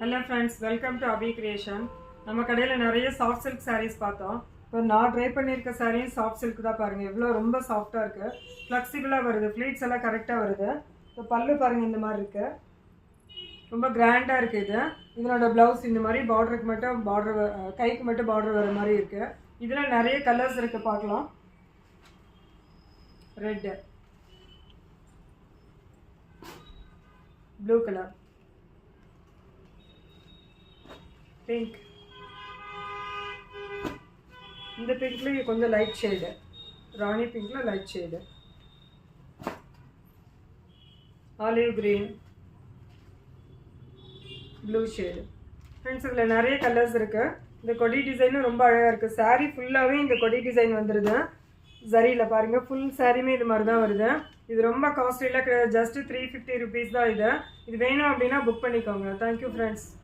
Hello friends, welcome to Abhi Creation. நம்ம கடையில் நிறைய சாஃப்ட் சில்க் sarees பார்த்தோம். இப்போ நான் ட்ரை பண்ணியிருக்க saree சாஃப்ட் சில்க் தான் பாருங்கள், எவ்வளோ ரொம்ப சாஃப்டாக இருக்குது, ஃப்ளெக்சிபிளாக வருது, ஃப்ளீட்ஸ் எல்லாம் கரெக்டாக வருது. இப்போ பல்லு பாருங்கள் இந்த மாதிரி இருக்குது, ரொம்ப கிராண்டாக இருக்குது. இதனோட ப்ளவுஸ் இந்த மாதிரி பார்டருக்கு மட்டும் கைக்கு மட்டும் பார்டர் வர மாதிரி இருக்குது. இதில் நிறைய கலர்ஸ் இருக்குது, பார்க்கலாம். ரெட்டு, ப்ளூ கலர், பிங்க், இந்த பிங்க்ல கொஞ்சம் லைட் ஷேடு, ராணி பிங்க்ல light shade, olive green, blue shade. Friends இதில் நிறைய கலர்ஸ் இருக்குது. இந்த கொடி டிசைனும் ரொம்ப அழகாக இருக்குது. சாரீ ஃபுல்லாகவே இந்த கொடி டிசைன் வந்துடுது. ஜரியில் பாருங்கள், ஃபுல் சாரியுமே இது மாதிரி தான் வருது. இது ரொம்ப காஸ்ட்லியில் கிடையாது, ஜஸ்ட் 350 rupees தான். இது வேணும் அப்படின்னா புக் பண்ணிக்கோங்க. Thank you friends.